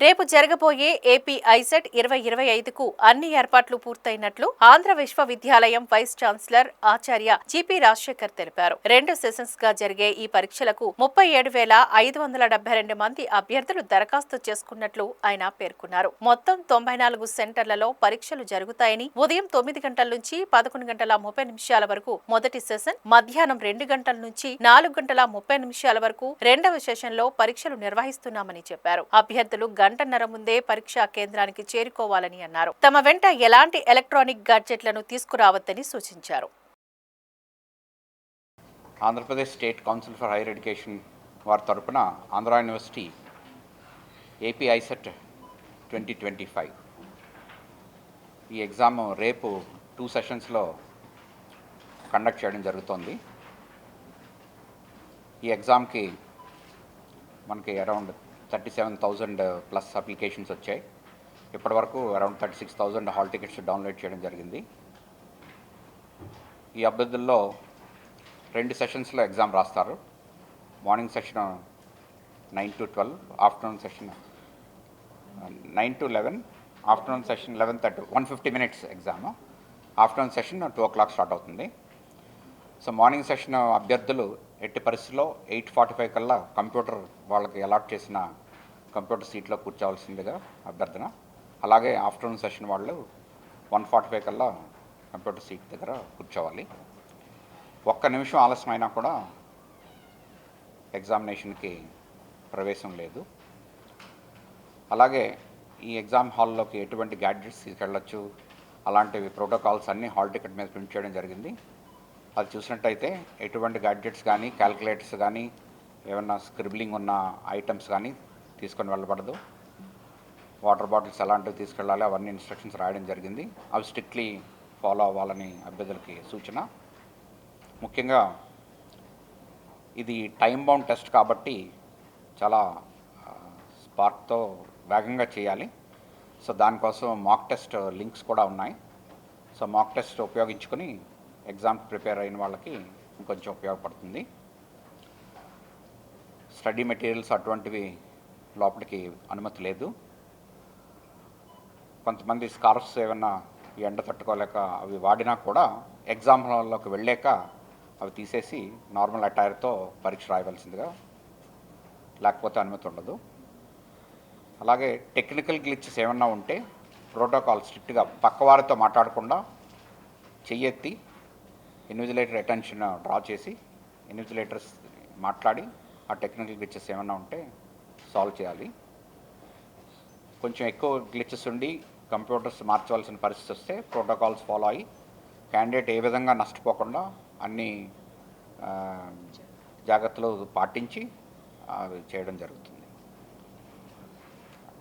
రేపు జరగబోయే AP ICET 2025కు అన్ని ఏర్పాట్లు పూర్తయినట్లు ఆంధ్ర విశ్వవిద్యాలయం వైస్ ఛాన్సలర్ ఆచార్య జిపి రాజశేఖర్ తెలిపారు. 2 సెషన్స్ గా జరిగే ఈ పరీక్షలకు 37,572 మంది అభ్యర్థులు దరఖాస్తు చేసుకున్నట్లు ఆయన పేర్కొన్నారు. మొత్తం 94 సెంటర్లలో పరీక్షలు జరుగుతాయని, ఉదయం 9 గంటల నుంచి 11 గంటల 30 నిమిషాల వరకు మొదటి సెషన్, మధ్యాహ్నం 2 గంటల నుంచి 4 గంటల 30 నిమిషాల వరకు రెండవ సెషన్లో పరీక్షలు నిర్వహిస్తున్నామని చెప్పారు. అభ్యర్థులు గంటన్నర ముందే పరీక్షా కేంద్రానికి చేరుకోవాలని అన్నారు. తమ వెంట ఎలాంటి ఎలక్ట్రానిక్ గాడ్జెట్లను తీసుకురావద్దని సూచించారు. Andhra Pradesh state council for higher education వారి తరపున ఆంధ్ర యూనివర్సిటీ ఏపీ ఐసెట్ 2025 ఈ ఎగ్జామ్ రేపు 2 సెషన్స్లో కండక్ట్ చేయడం జరుగుతోంది. ఈ ఎగ్జామ్కి మనకి అరౌండ్ 37,000 ప్లస్ అప్లికేషన్స్ వచ్చాయి. ఇప్పటివరకు అరౌండ్ 36,000 హాల్ టికెట్స్ డౌన్లోడ్ చేయడం జరిగింది. ఈ అభ్యర్థుల్లో 2 సెషన్స్లో ఎగ్జామ్ రాస్తారు. Morning session 9 to 12, afternoon session 9 to 11, afternoon session 11:30, 150 minutes exam. Afternoon session 2 o'clock start అవుతుంది. సో మార్నింగ్ సెషన్ అభ్యర్థులు ఎట్టి పరిస్థితుల్లో 8:45 కల్లా కంప్యూటర్ వాళ్ళకి అలాట్ చేసిన కంప్యూటర్ సీట్లో కూర్చోవలసిందిగా అభ్యర్థన. అలాగే ఆఫ్టర్నూన్ సెషన్ వాళ్ళు 1:45 కల్లా కంప్యూటర్ సీట్ దగ్గర కూర్చోవాలి. ఒక్క నిమిషం ఆలస్యం అయినా కూడా ఎగ్జామినేషన్కి ప్రవేశం లేదు. అలాగే ఈ ఎగ్జామ్ హాల్లోకి ఎటువంటి గ్యాడ్జెట్స్ తీసుకెళ్ళచ్చు అలాంటివి ప్రోటోకాల్స్ అన్నీ హాల్ టికెట్ మీద ప్రింట్ చేయడం జరిగింది. అది చూసినట్టయితే ఎటువంటి గ్యాడ్జెట్స్ కానీ, క్యాల్కులేటర్స్ కానీ, ఏమన్నా స్క్రిబ్లింగ్ ఉన్న ఐటమ్స్ కానీ తీసుకొని వెళ్ళబడదు. వాటర్ బాటిల్స్ ఎలాంటివి తీసుకెళ్ళాలి అవన్నీ ఇన్స్ట్రక్షన్స్ రాయడం జరిగింది. అవి స్ట్రిక్ట్లీ ఫాలో అవ్వాలని అభ్యర్థులకి సూచన. ముఖ్యంగా ఇది టైం బౌండ్ టెస్ట్ కాబట్టి చాలా స్పార్క్తో వేగంగా చేయాలి. సో దానికోసం మాక్ టెస్ట్ లింక్స్ కూడా ఉన్నాయి. సో మాక్ టెస్ట్ ఉపయోగించుకొని ఎగ్జామ్ ప్రిపేర్ అయిన వాళ్ళకి ఇంకొంచెం ఉపయోగపడుతుంది. స్టడీ మెటీరియల్స్ అటువంటివి లోపలికి అనుమతి లేదు. కొంతమంది స్కార్ఫ్స్ ఏమన్నా ఎండ తట్టుకోలేక అవి వాడినా కూడా ఎగ్జామ్ హాల్లోకి వెళ్ళాక అవి తీసేసి నార్మల్ అటైర్తో పరీక్ష రాయవలసిందిగా, లేకపోతే అనుమతి ఉండదు. అలాగే టెక్నికల్ గ్లిచెస్ ఏమన్నా ఉంటే ప్రోటోకాల్ స్ట్రిక్ట్గా పక్కవారితో మాట్లాడకుండా చెయ్యెత్తి ఇన్విజిలేటర్ అటెన్షన్ డ్రా చేసి ఇన్విజిలేటర్స్ మాట్లాడి ఆ టెక్నికల్ గ్లిచెస్ ఏమన్నా ఉంటే సాల్వ్ చేయాలి. కొంచెం ఎక్కువ గ్లిచెస్ ఉండి కంప్యూటర్స్ మార్చవలసిన పరిస్థితి వస్తే ప్రోటోకాల్స్ ఫాలో అయ్యి క్యాండిడేట్ ఏ విధంగా నష్టపోకుండా అన్ని జాగ్రత్తలు పాటించి అవి చేయడం జరుగుతుంది.